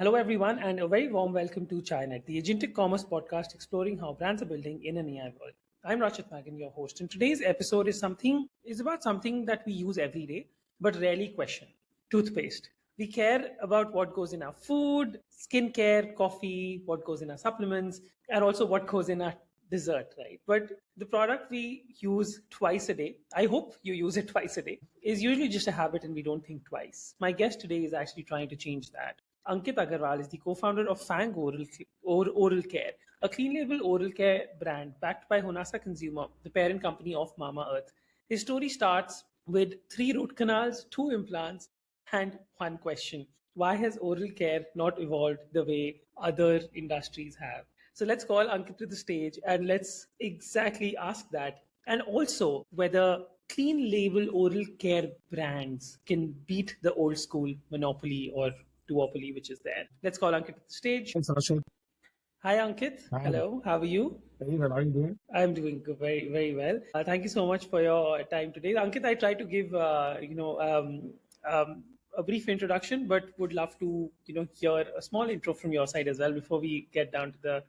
Hello, everyone, and a very warm welcome to ChaiNet, the agentic commerce podcast exploring how brands are building in an AI world. I'm Rachit Magan, your host, and today's episode is about something that we use every day but rarely question: toothpaste. We care about what goes in our food, skincare, coffee, what goes in our supplements, and also what goes in our dessert, right? But the product we use twice a day, I hope you use it twice a day, is usually just a habit and we don't think twice. My guest today is actually trying to change that. Ankit Agarwal is the co-founder of Fang Oral Care, a clean label oral care brand backed by Honasa Consumer, the parent company of Mama Earth. His story starts with 3 root canals, 2 implants, and one question: why has oral care not evolved the way other industries have? So let's call Ankit to the stage and let's exactly ask that. And also whether clean label oral care brands can beat the old school monopoly or duopoly which is there. Let's call Ankit to the stage. Thanks, Rachel. Hi, Ankit. Hi. Hello. How are you? Very well. How are you doing? I'm doing very, very well. Thank you so much for your time today. Ankit, I tried to give, a brief introduction, but would love to, hear a small intro from your side as well before we get down to the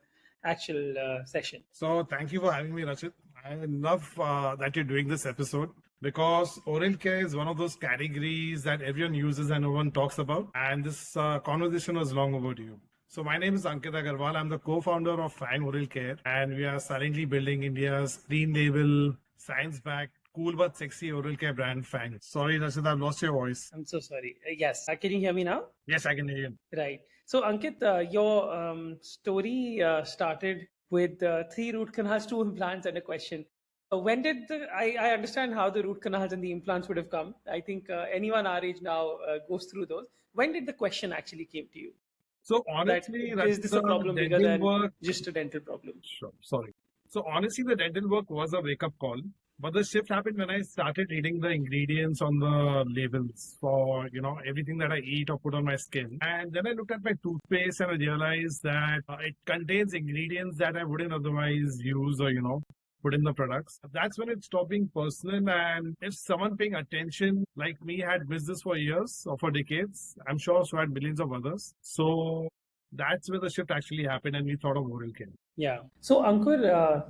actual session. So, thank you for having me, Rachit. I love that you're doing this episode because oral care is one of those categories that everyone uses and no one talks about. And this conversation was long overdue. So, my name is Ankit Agarwal. I'm the co-founder of Fang Oral Care, and we are silently building India's clean label, science-backed, cool but sexy oral care brand, Fang. Sorry, Rachit, I've lost your voice. I'm so sorry. Yes. Can you hear me now? Yes, I can hear you. Right. So, Ankit, your story started with 3 root canals, 2 implants, and a question. When did I understand how the root canals and the implants would have come? I think anyone our age now goes through those. When did the question actually came to you? So honestly, Is this a problem bigger dental than work. just a dental problem? Sure, sorry. So honestly, the dental work was a wake-up call. But the shift happened when I started reading the ingredients on the labels for, everything that I eat or put on my skin. And then I looked at my toothpaste and I realized that it contains ingredients that I wouldn't otherwise use or, put in the products. That's when it stopped being personal. And if someone paying attention like me had missed this for years or for decades, I'm sure so had millions of others. So that's where the shift actually happened and we thought of oral care. Yeah. So, Ankur,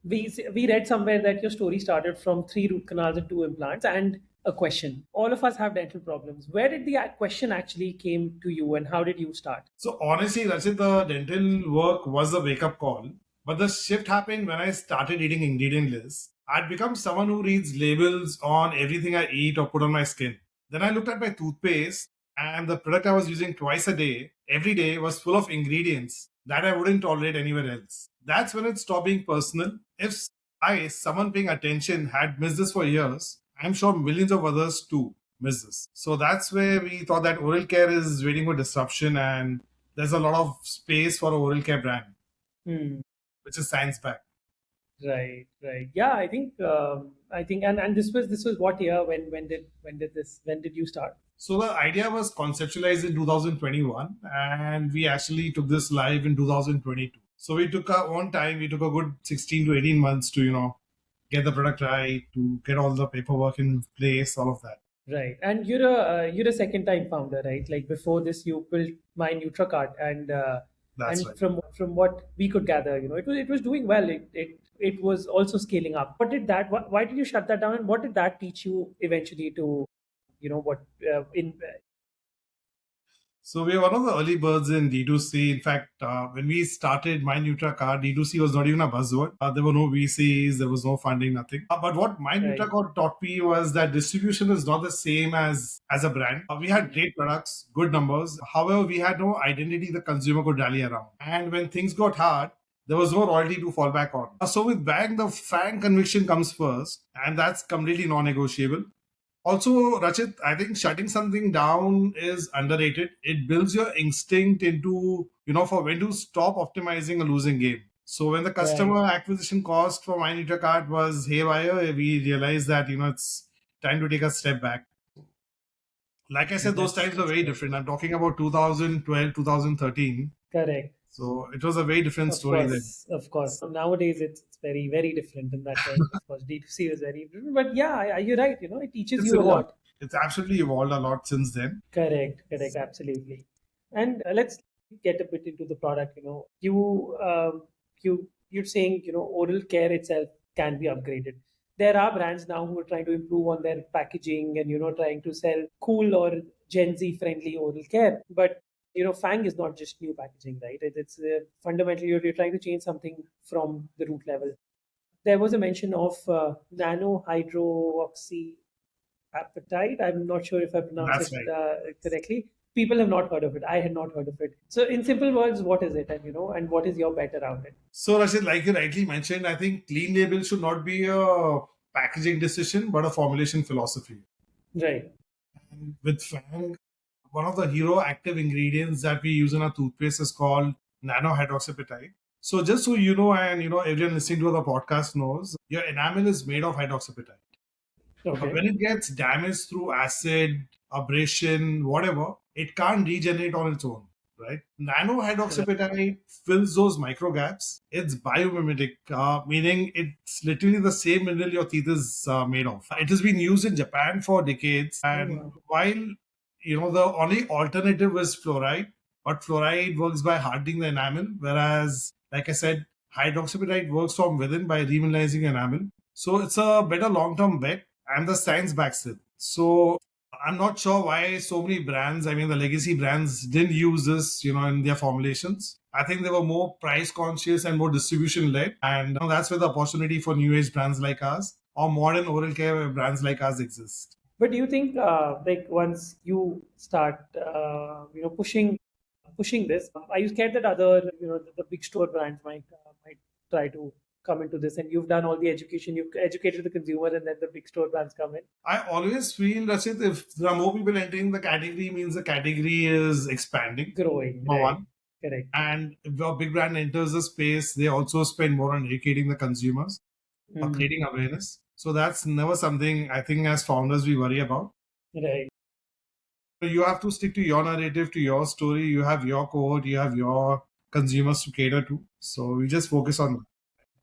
we read somewhere that your story started from 3 root canals and 2 implants and a question. All of us have dental problems. Where did the question actually came to you, and how did you start? So honestly, Rachit, the dental work was a wake-up call. But the shift happened when I started reading ingredient lists. I'd become someone who reads labels on everything I eat or put on my skin. Then I looked at my toothpaste, and the product I was using twice a day, every day, was full of ingredients that I wouldn't tolerate anywhere else. That's when it stopped being personal. If someone paying attention, had missed this for years, I'm sure millions of others too missed this. So that's where we thought that oral care is waiting for disruption, and there's a lot of space for an oral care brand, Hmm. which is science backed. Right. Yeah, and this was what year? When did you start? So the idea was conceptualized in 2021, and we actually took this live in 2022. So we took our own time. We took a good 16 to 18 months to get the product right, to get all the paperwork in place, all of that. Right, and you're a second time founder, right? Like before this, you built MyNutraCard, That's and right. from what we could gather, it was doing well. It was also scaling up. Why did you shut that down, and what did that teach you eventually to, what in So we were one of the early birds in D2C. In fact, when we started MyNutraCard, D2C was not even a buzzword. There were no VCs, there was no funding, nothing. But what right, MyNutraCard taught me was that distribution is not the same as a brand. We had great products, good numbers. However, we had no identity the consumer could rally around. And when things got hard, there was no royalty to fall back on. So with Bang, the fan conviction comes first, and that's completely non-negotiable. Also, Rachit, I think shutting something down is underrated. It builds your instinct into, for when to stop optimizing a losing game. So when the right, customer acquisition cost for MyNutraCard was haywire, we realized that, it's time to take a step back. Like I said, those times were very different. I'm talking about 2012, 2013. correct. So it was a very different story then. Of course. Nowadays, it's very, very different in that time. Of course, D2C is very different. But yeah, you're right. It teaches It's you a evolved. lot. It's absolutely evolved a lot since then. Correct, absolutely. And let's get a bit into the product. You're saying oral care itself can be upgraded. There are brands now who are trying to improve on their packaging and trying to sell cool or Gen Z friendly oral care. But Fang is not just new packaging, right? It's fundamentally you're trying to change something from the root level. There was a mention of nano hydroxyapatite. I'm not sure if I pronounce That's it right. correctly. People have not heard of it. I had not heard of it. So, in simple words, what is it, and and what is your bet around it? So, Rashid, like you rightly mentioned, I think clean label should not be a packaging decision, but a formulation philosophy. Right. And with Fang, one of the hero active ingredients that we use in our toothpaste is called nano hydroxyapatite. So, just so you know, and everyone listening to the podcast knows, your enamel is made of hydroxyapatite. But Okay. when it gets damaged through acid, abrasion, whatever, it can't regenerate on its own, right? Right. Nanohydroxyapatite fills those micro gaps. It's biomimetic, meaning it's literally the same mineral your teeth is made of. It has been used in Japan for decades, Oh, and wow. while the only alternative is fluoride, but fluoride works by hardening the enamel, whereas, like I said, hydroxyapatite works from within by remineralizing enamel. So it's a better long-term bet, and the science backs it. So I'm not sure why so many brands, I mean, the legacy brands didn't use this, in their formulations. I think they were more price conscious and more distribution led. And that's where the opportunity for new age brands like us or modern oral care brands like us exist. But do you think, like, once you start, pushing this, are you scared that other, the big store brands might try to come into this? And you've done all the education, you've educated the consumer, and then the big store brands come in, I always feel, Rashid, if there are more people entering the category, means the category is expanding. growing, Number right? one. Correct. And if a big brand enters the space, they also spend more on educating the consumers or Mm. creating awareness. So that's never something I think as founders we worry about. Right. You have to stick to your narrative, to your story. You have your cohort, you have your consumers to cater to. So we just focus on that.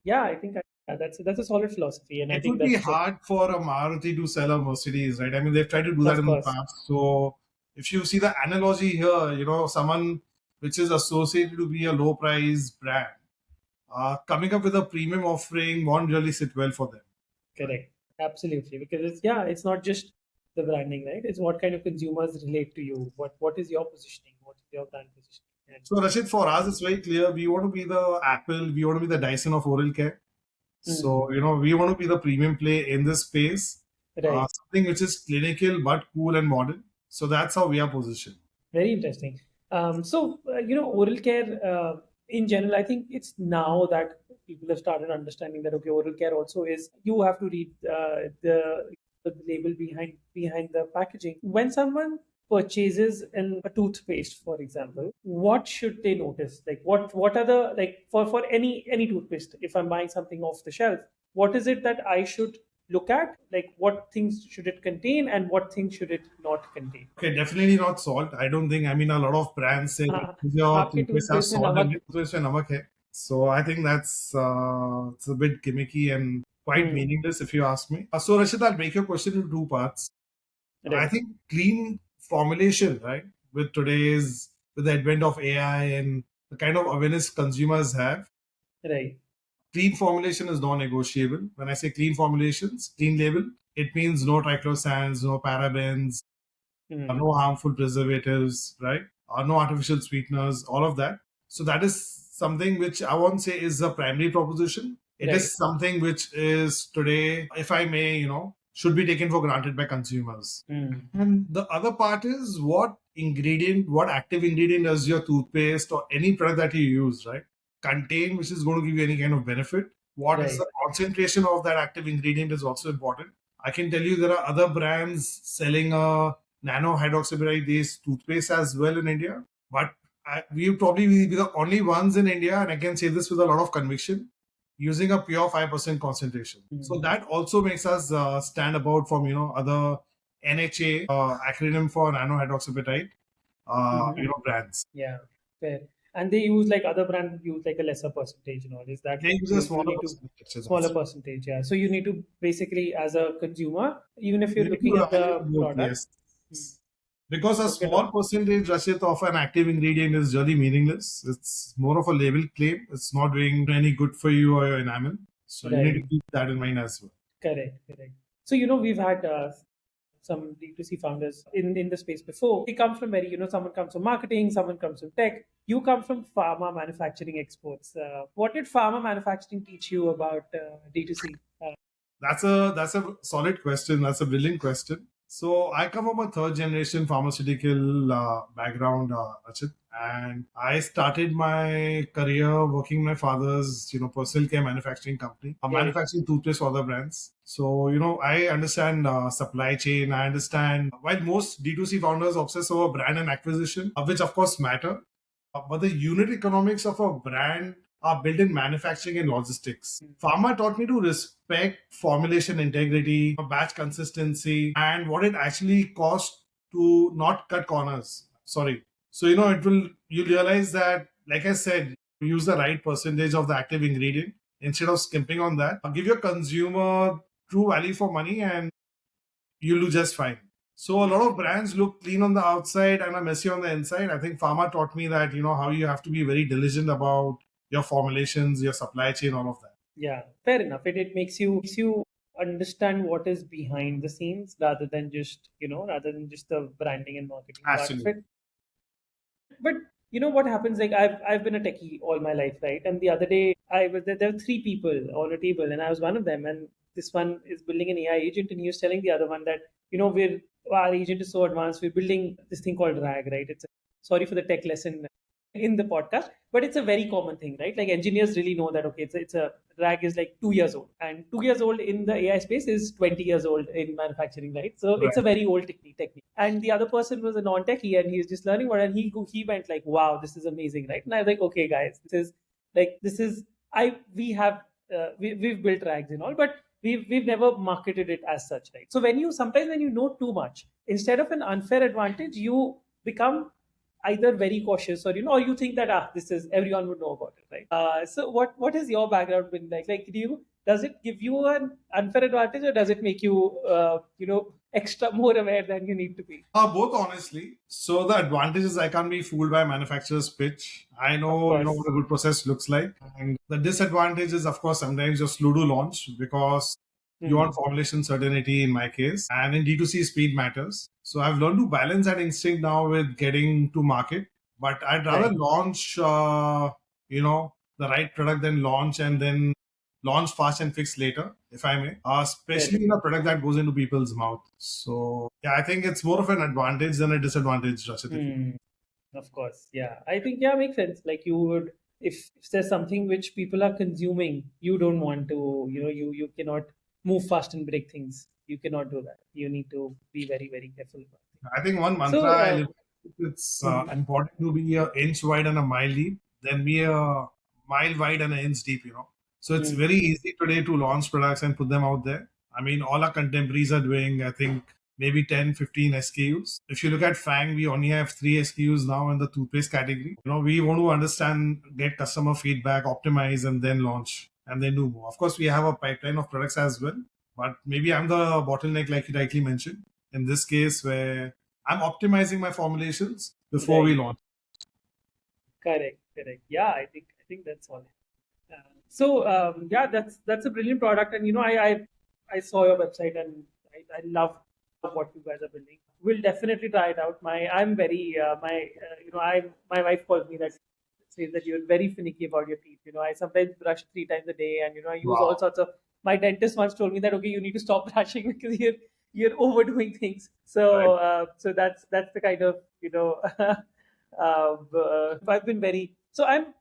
Yeah, I think that's a solid philosophy, and I It think would be that's the hard for a Maruti to sell a Mercedes, right? I mean, they've tried to do that of in the course. past. So if you see the analogy here, someone which is associated to be a low price brand, coming up with a premium offering won't really sit well for them. Correct. Absolutely. Because it's not just the branding, right? It's what kind of consumers relate to you. What is your positioning? What is your brand positioning? So, Rashid, for us, it's very clear. We want to be the Apple, we want to be the Dyson of oral care. And So, we want to be the premium play in this space, right. something which is clinical but cool and modern. So, that's how we are positioned. Very interesting. Oral care in general, I think it's now that people have started understanding that okay, oral care also is you have to read the label behind the packaging. When someone purchases a toothpaste, for example, what should they notice? Like what are the like for any toothpaste? If I'm buying something off the shelf, what is it that I should look at? Like what things should it contain and what things should it not contain? Okay, definitely not salt. I don't think, I mean, a lot of brands say that हाँ, your आपके toothpaste has toothpaste में salt and नमक your toothpaste में namak hai. So, I think that's it's a bit gimmicky and quite hmm meaningless if you ask me. So, Rashid, I'll break your question into two parts. I right think clean formulation, right? With the advent of AI and the kind of awareness consumers have, right clean formulation is non-negotiable. When I say clean formulations, clean label, it means no triclosans, no parabens, hmm no harmful preservatives, right? No artificial sweeteners, all of that. So that is something which I won't say is a primary proposition. It right is something which is today, if I may, should be taken for granted by consumers. Hmm And the other part is what active ingredient does your toothpaste or any product that you use, right, contain, which is going to give you any kind of benefit. What is right the concentration of that active ingredient is also important. I can tell you there are other brands selling a nano hydroxyapatite based toothpaste as well in India, but we probably will be the only ones in India, and I can say this with a lot of conviction, using a pure 5% concentration. So hmm that also makes us stand about from other NHA acronym for nanohydroxyapatite brands. yeah fair and they use like other brands use like a lesser percentage and all is that They like use a you smaller need to percentage. smaller percentage yeah so you need to basically as a consumer even if You you're need looking to at the evaluate both, product yes. Because a Okay, small percentage, Rashit, of an active ingredient is really meanicless. It's more of a label claim. It's not doing any good for you or your enamel. So you need to right. keep that in mind as well. Correct, correct. So, we've had some D2C founders in the space before. They come from someone comes from marketing, someone comes from tech. You come from pharma manufacturing exports. What did pharma manufacturing teach you about D2C? That's a solid question. That's a brilliant question. So I come from a third generation pharmaceutical background, Rachit, and I started my career working in my father's personal care manufacturing company, Right. manufacturing toothpaste for other brands. So I understand supply chain. I understand while most D2C founders obsess over brand and acquisition, which of course matter, but the unit economics of a brand are built in manufacturing and logistics. Pharma taught me to respect formulation integrity, batch consistency, and what it actually costs to not cut corners. Sorry. So you realize that, like I said, use the right percentage of the active ingredient instead of skimping on that. Give your consumer true value for money, and you'll do just fine. So a lot of brands look clean on the outside and are messy on the inside. I think pharma taught me that how you have to be very diligent about your formulations, your supply chain, all of that. Yeah, fair enough. It makes you understand what is behind the scenes rather than just the branding and marketing part of Absolutely. it. But what happens? Like I've been a techie all my life, right? And the other day I was there were three people on a table, and I was one of them. And this one is building an AI agent, and he was telling the other one that we're our agent is so advanced. We're building this thing called RAG, right? Sorry for the tech lesson in the podcast, but it's a very common thing, right? Like engineers really know that okay, it's a RAG is like 2 years old, and 2 years old in the AI space is 20 years old in manufacturing, right? So it's a Right. very old technique. And the other person was a non-techie, and he's just learning what, and he went like, wow, this is amazing, right? And I was like, okay, guys, this is I we have we've built RAGs and all, but we've never marketed it as such, right? So sometimes when you know too much, instead of an unfair advantage, you become either very cautious, or you think that this is everyone would know about it, right? So what has your background been like? Does it give you an unfair advantage, or does it make you extra more aware than you need to be? Both honestly. So the advantage is I can't be fooled by a manufacturer's pitch. I Of know course. what a good process looks like. And the disadvantage is of course sometimes you're slow to launch because you Hmm. want formulation certainty in my case. And in D2C speed matters. So I've learned to balance that instinct now with getting to market. But I'd rather Right. launch the right product than launch and then launch fast and fix later, if I may, Correct. especially in a product that goes into people's mouth. So, yeah, I think it's more of an advantage than a disadvantage, Rashid. If you Hmm. Of course. Yeah. I think, yeah, makes sense. Like you would, if there's something which people are consuming, you don't want to, you cannot move fast and break things. You cannot do that. You need to be very, very careful about it. I think one mantra So, I live with, it's mhm. important to be an inch wide and a mile deep, than be a mile wide and an inch deep. So it's Hmm. very easy today to launch products and put them out there. I mean, all our contemporaries are doing, I think, maybe 10, 15 SKUs. If you look at Fang, we only have 3 SKUs now in the toothpaste category. We want to understand, get customer feedback, optimize, and then launch and then do more. Of course, we have a pipeline of products as well, but maybe I'm the bottleneck, like you rightly mentioned in this case, where I'm optimizing my formulations before we Right. launch. Correct. Correct. Yeah, I think that's all. So yeah, that's a brilliant product, and I saw your website, and I love what you guys are building. We'll definitely try it out. I'm very my I my wife calls me that says that you're very finicky about your teeth. I sometimes brush 3 times a day, and I use all Wow. sorts of. My dentist once told me that okay, you need to stop brushing because you're overdoing things. Right. So that's the kind of I've been very so I'm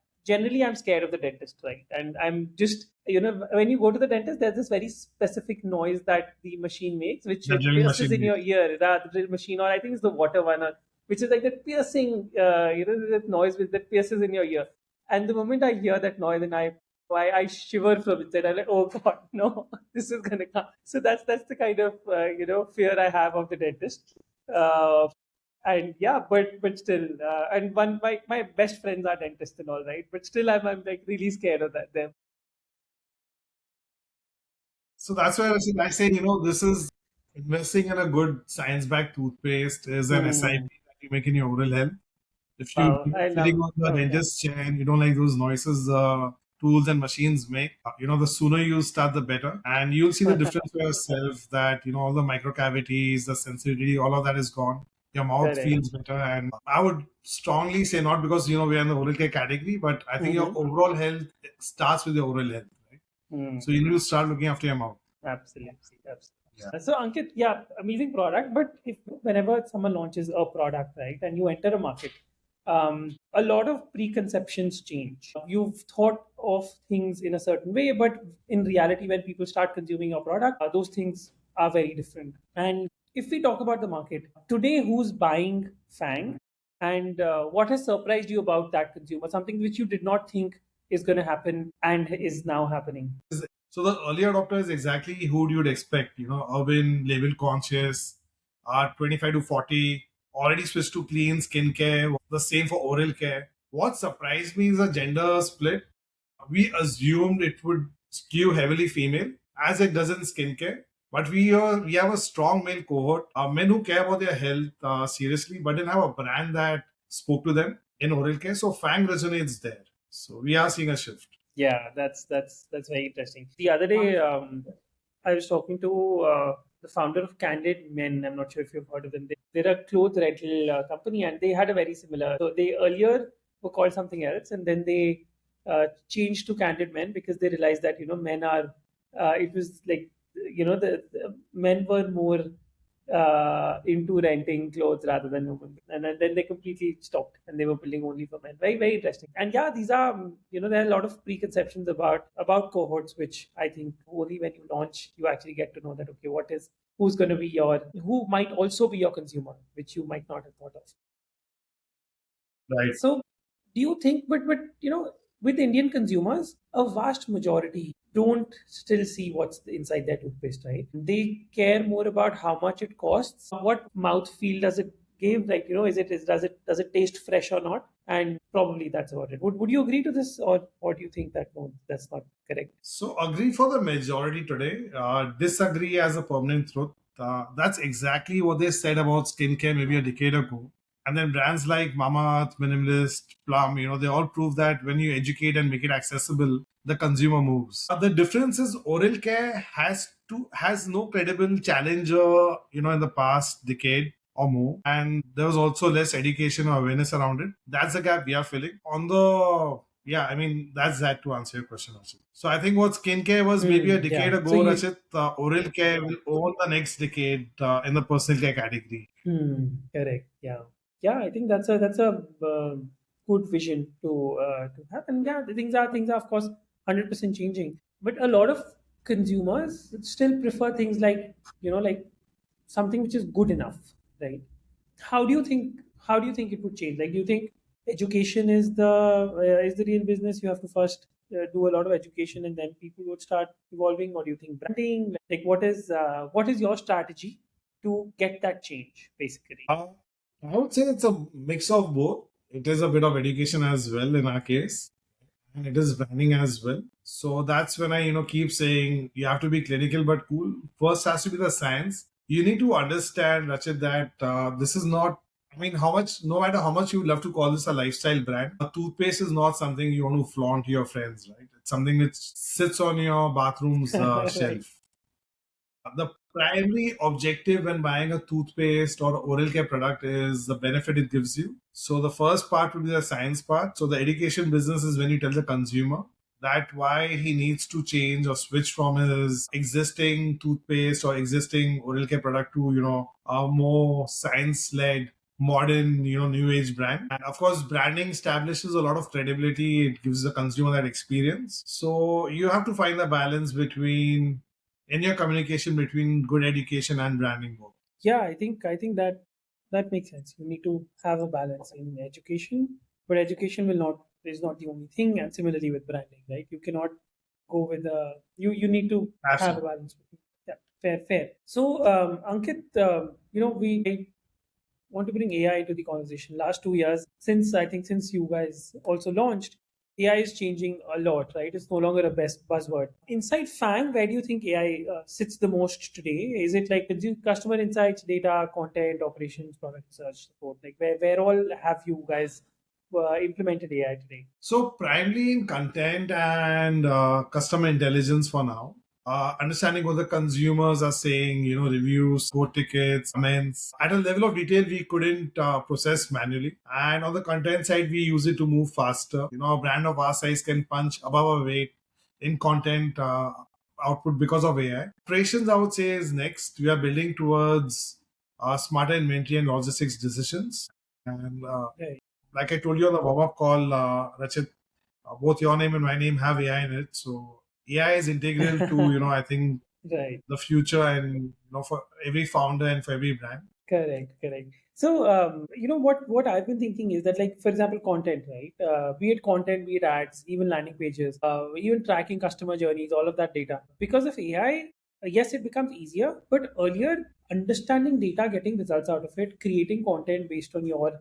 scared of the dentist, right? And I'm just when you go to the dentist, there's this very specific noise that the machine makes, which The it drilling pierces in machine. your ear, the drill machine, or I think it's the water one, which is like that piercing, that noise that pierces in your ear. And the moment I hear that noise, and I shiver from inside. I'm like, oh God, no, this is gonna come. So that's the kind of fear I have of the dentist. Uh, and yeah, but still, and my best friends are dentists and all, right? But still, I'm like really scared of that them. So that's why I say, this is Investing in a good science-backed toothpaste is an SIP Hmm. that you make in your oral health. If you Wow, do I sitting love. on the Okay. dentist chair and you don't like those noises tools and machines make, the sooner you start, the better. And you'll see the difference for yourself that, all the micro cavities, the sensitivity, all of that is gone. Your mouth Correct. feels better. And I would strongly say, not because, we're in the oral care category, but I think your Mm-hmm. overall health starts with your oral health, right? Hmm. So you need to start looking after your mouth. Absolutely. Absolutely. Yeah. So Ankit, yeah, amazing product. But if whenever someone launches a product, right, and you enter a market, a lot of preconceptions change. You've thought of things in a certain way, but in reality, when people start consuming your product, those things are very different. And if we talk about the market today, who's buying Fang, and what has surprised you about that consumer? Something which you did not think is going to happen and is now happening. So the early adopter is exactly who you'd expect, urban, label conscious, 25 to 40, already switched to clean skincare, the same for oral care. What surprised me is the gender split. We assumed it would skew heavily female, as it does in skincare. But we have a strong male cohort, men who care about their health seriously, but didn't have a brand that spoke to them in oral care. So Fang resonates there. So we are seeing a shift. Yeah, that's very interesting. The other day, I was talking to the founder of Candid Men. I'm not sure if you've heard of them. They're a clothes rental company, and they had a very similar. So they earlier were called something else, and then they changed to Candid Men because they realized that men are. It was like the men were more into renting clothes rather than women. And then they completely stopped and they were building only for men. Very, very interesting. And yeah, these are, there are a lot of preconceptions about cohorts, which I think only when you launch, you actually get to know that, okay, who's going to be who might also be your consumer, which you might not have thought of. Right. So, do you think? But with Indian consumers, a vast majority don't still see what's inside their toothpaste, right? They care more about how much it costs, what mouth feel does it give, like does it taste fresh or not, and probably that's about it. Would you agree to this, or do you think that no, that's not correct? So agree for the majority today, disagree as a permanent truth. That's exactly what they said about skincare maybe a decade ago. And then brands like Mamaearth, Minimalist, Plum, they all prove that when you educate and make it accessible, the consumer moves. The difference is oral care has no credible challenger, in the past decade or more, and there was also less education or awareness around it. That's the gap we are filling. On the Yeah, I mean, that's that to answer your question, Rachit. So I think what skincare was maybe a decade Yeah. So ago, you Rachit, oral care will own the next decade in the personal care category. Correct. Yeah. Yeah. I think that's a good vision to have. And yeah, the things are of course 100% changing. But a lot of consumers still prefer things like like something which is good enough, right? How do you think it would change? Like, do you think education is the real business? You have to first do a lot of education, and then people would start evolving. Or do you think branding? Like, what is your strategy to get that change, basically? I would say it's a mix of both. It is a bit of education as well in our case, and it is branding as well. So that's when I, keep saying you have to be clinical but cool. First has to be the science. You need to understand, Rachit, that this is not. I mean, no matter how much you love to call this a lifestyle brand, a toothpaste is not something you want to flaunt to your friends, right? It's something which sits on your bathroom's Right. shelf. The primary objective when buying a toothpaste or oral care product is the benefit it gives you. So the first part would be the science part. So the education business is when you tell the consumer that why he needs to change or switch from his existing toothpaste or existing oral care product to a more science led modern new age brand. And of course branding establishes a lot of credibility. It gives the consumer that experience. So you have to find the balance between in your communication between good education and branding both. Yeah, I think that makes sense. You need to have a balance in education, but education will not is not the only thing. And similarly with branding, right? You cannot go with you need to have a Absolutely. balance. Yeah, fair. So Ankit, we want to bring AI into the conversation. Last 2 years, since you guys also launched, AI is changing a lot, right? It's no longer a best buzzword. Inside Fang, where do you think AI sits the most today? Is it like customer insights, data, content, operations, product research, support? Like where all have you guys implemented AI today? So primarily in content and customer intelligence for now. Understanding what the consumers are saying, reviews, go tickets, comments. At a level of detail we couldn't process manually. And on the content side, we use it to move faster. A brand of our size can punch above our weight in content output because of AI. Operations, I would say, is next. We are building towards smarter inventory and logistics decisions. And Right. like I told you on the warm up call, Rachit, both your name and my name have AI in it. So AI is integral to, I think Right. the future and, for every founder and for every brand. Correct, correct. So, what I've been thinking is that, like, for example, content, right? Be it content, be it ads, even landing pages, even tracking customer journeys, all of that data. Because of AI, yes, it becomes easier. But earlier, understanding data, getting results out of it, creating content based on your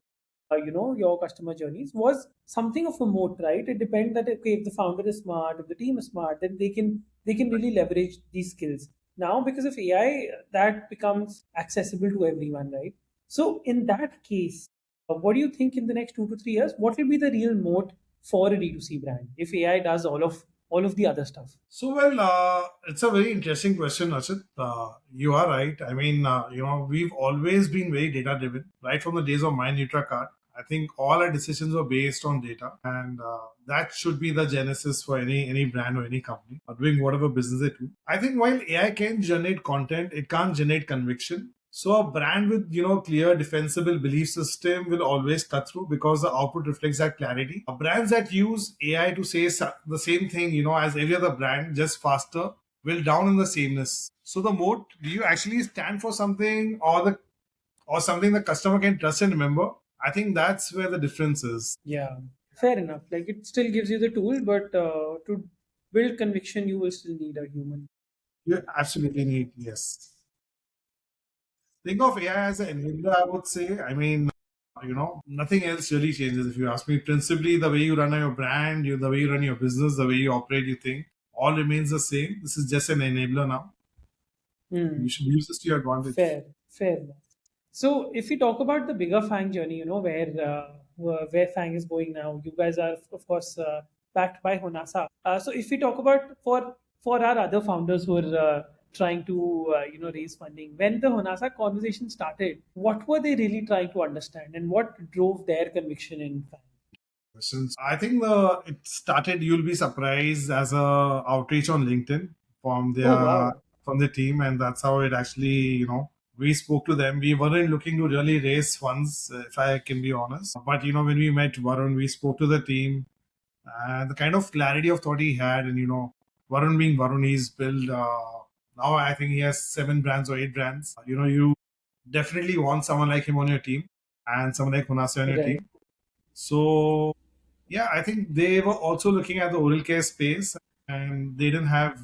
customer journeys was something of a moat, right? It depends that, okay, if the founder is smart, if the team is smart, then they can really leverage these skills. Now, because of AI, that becomes accessible to everyone, right? So in that case, what do you think in the next 2 to 3 years? What will be the real moat for a D2C brand if AI does all of the other stuff? So, well, it's a very interesting question, Rachit. You are right. I mean, we've always been very data driven, right from the days of MyNutraCard. I think all our decisions were based on data, and that should be the genesis for any brand or any company doing whatever business they do. I think while AI can generate content, it can't generate conviction. So a brand with clear defensible belief system will always cut through because the output reflects that clarity. Brands that use AI to say the same thing as every other brand, just faster, will down in the sameness. So the moat, do you actually stand for something or something the customer can trust and remember? I think that's where the difference is. Yeah, fair enough. Like it still gives you the tool, but to build conviction, you will still need a human. You absolutely need, yes. Think of AI as an enabler, I would say. I mean, nothing else really changes if you ask me. Principally, the way you run your brand, the way you run your business, the way you operate, you think, all remains the same. This is just an enabler now. You Hmm. should use this to your advantage. Fair enough. So, if we talk about the bigger Fang journey, where Fang is going now, you guys are of course backed by Honasa. So, if we talk about for our other founders who are trying to raise funding, when the Honasa conversation started, what were they really trying to understand, and what drove their conviction in Fang? Questions. I think it started. You'll be surprised as a outreach on LinkedIn from Oh their wow! from the team, and that's how it actually we spoke to them. We weren't looking to really raise funds, if I can be honest. But when we met Varun, we spoke to the team, and the kind of clarity of thought he had, and Varun being Varun, he's built. Now I think he has 7 brands or 8 brands. You definitely want someone like him on your team, and someone like Hunasa on your team. Right. So yeah, I think they were also looking at the oral care space, and they didn't have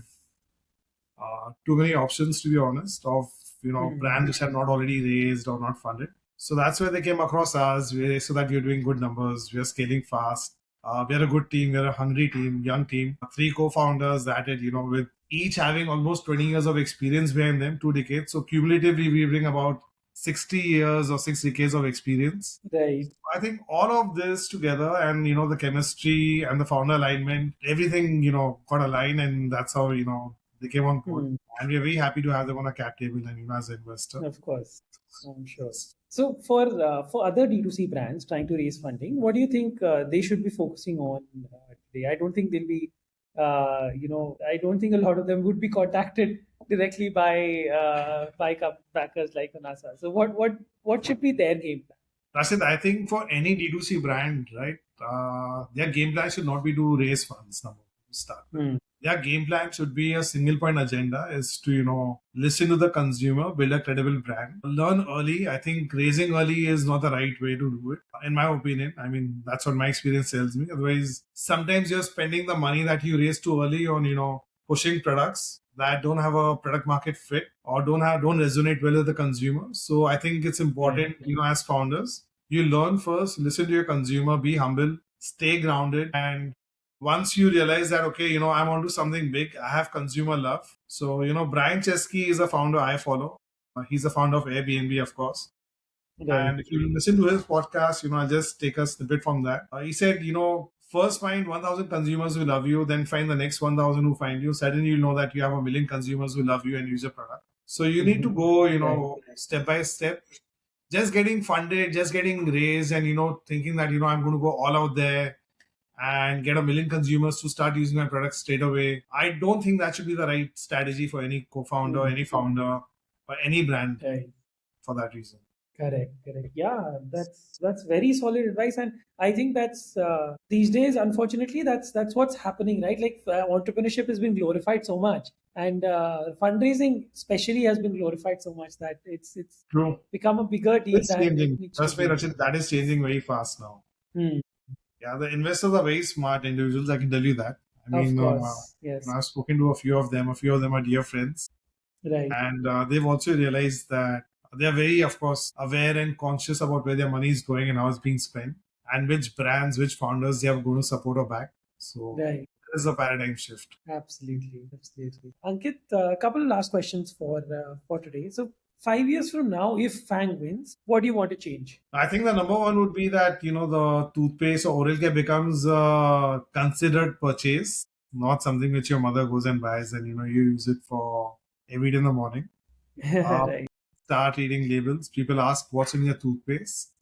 too many options, to be honest, of Hmm. brands which had not already raised or not funded. So that's where they came across us. So that we're doing good numbers, we are scaling fast. We're a good team. We're a hungry team, young team. 3 co-founders that it, with each having almost 20 years of experience behind them, 2 decades. So cumulatively, we bring about 60 years or 6 decades of experience. Right. I think all of this together and the chemistry and the founder alignment, everything got aligned, and that's how they came on board. Hmm. And we're very happy to have them on a cap table and as an investor. Of course, I'm sure. So for other D2C brands trying to raise funding, what do you think they should be focusing on today? I don't think they'll be, I don't think a lot of them would be contacted directly by backers like NASA. So what should be their game plan? Rashid, I think for any D2C brand, right, their game plan should not be to raise funds, number one, to start with. Hmm. Their game plan should be a single point agenda is to, listen to the consumer, build a credible brand, learn early. I think raising early is not the right way to do it, in my opinion. I mean, that's what my experience tells me. Otherwise, sometimes you're spending the money that you raised too early on, pushing products that don't have a product market fit or don't resonate well with the consumer. So I think it's important, as founders, you learn first, listen to your consumer, be humble, stay grounded, and once you realize that, okay, I'm onto something big, I have consumer love. So, Brian Chesky is a founder I follow. He's the founder of Airbnb, of course. Right. And if you listen to his podcast, I'll just take a snippet from that. He said, first find 1,000 consumers who love you, then find the next 1,000 who find you. Suddenly you'll know that you have a million consumers who love you and use your product. So you need to go, Right. step by step. Just getting funded, just getting raised, and, thinking that, I'm going to go all out there and get a million consumers to start using my product straight away. I don't think that should be the right strategy for any co-founder, any founder, or any brand Right. for that reason. Correct, correct. Yeah, that's very solid advice, and I think that's these days, unfortunately, that's what's happening, right? Like entrepreneurship has been glorified so much, and fundraising especially has been glorified so much that it's True. become a bigger deal It's than it changing. needs to Trust me, be. Rachit, that is changing very fast now. Hmm. Yeah, the investors are very smart individuals. I can tell you that. I Of mean, course, yes, I've spoken to a few of them. A few of them are dear friends, right. and they've also realized that they are very, of course, aware and conscious about where their money is going and how it's being spent, and which brands, which founders they are going to support or back. So Right. there is a paradigm shift. Absolutely, absolutely. Ankit, a couple of last questions for today. So, 5 years from now, if Fang wins, what do you want to change? I think the number one would be that the toothpaste or oral care becomes a considered purchase, not something which your mother goes and buys and you use it for every day in the morning. Uh, Right. Start reading labels. People ask what's in your toothpaste.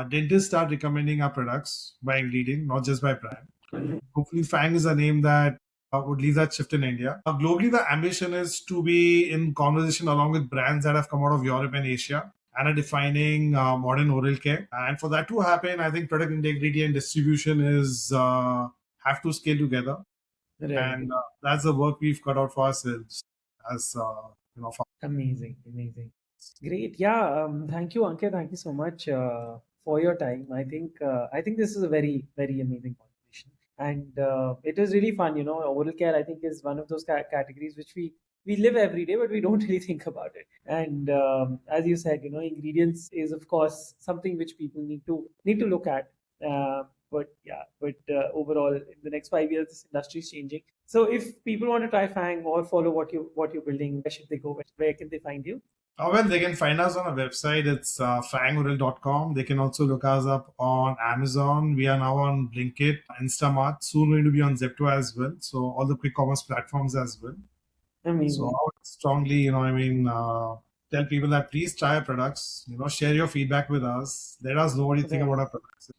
Dentists start recommending our products by ingredient, not just by brand. Hopefully, Fang is a name that would lead that shift in India. Globally, the ambition is to be in conversation along with brands that have come out of Europe and Asia and are defining modern oral care. And for that to happen, I think product integrity and distribution is have to scale together, Right. and that's the work we've cut out for ourselves as Amazing, amazing. Great. Yeah. Thank you, Ankit. Thank you so much for your time. I think this is a very, very amazing conversation, and it is really fun. Oral care I think is one of those categories which we live every day, but we don't really think about it. And as you said, ingredients is of course something which people need to look at. But overall, in the next 5 years, this industry is changing. So if people want to try Fang or follow what you're building, where should they go? Where can they find you? well, they can find us on our website. It's fangoral.com. They can also look us up on Amazon. We are now on Blinkit, Instamart. Soon going to be on Zepto as well. So all the quick commerce platforms as well. So I Amazing. would strongly, tell people that please try our products. Share your feedback with us. Let us know what you think Right. about our products.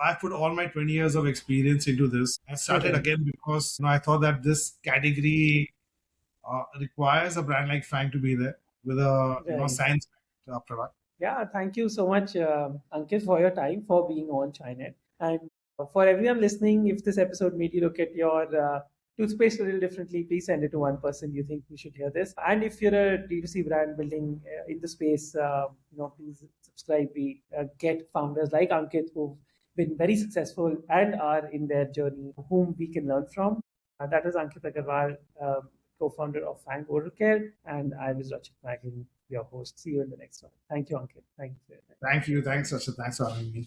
I've put all my 20 years of experience into this. I started Right. again because I thought that this category requires a brand like Fang to be there with a Right. science product. Yeah, thank you so much, Ankit, for your time, for being on Chinet. And for everyone listening, if this episode made you look at your toothpaste a little differently, please send it to one person you think we should hear this. And if you're a D2C brand building in the space, please subscribe. We get founders like Ankit who've been very successful and are in their journey, whom we can learn from. That is Ankit Agarwal, co-founder of Fang Oral Care, and I was Rachit Magan, your host. See you in the next one. Thank you, Ankit. Thank you for your time. Thank you. Thanks, Sasha. Thanks for having me.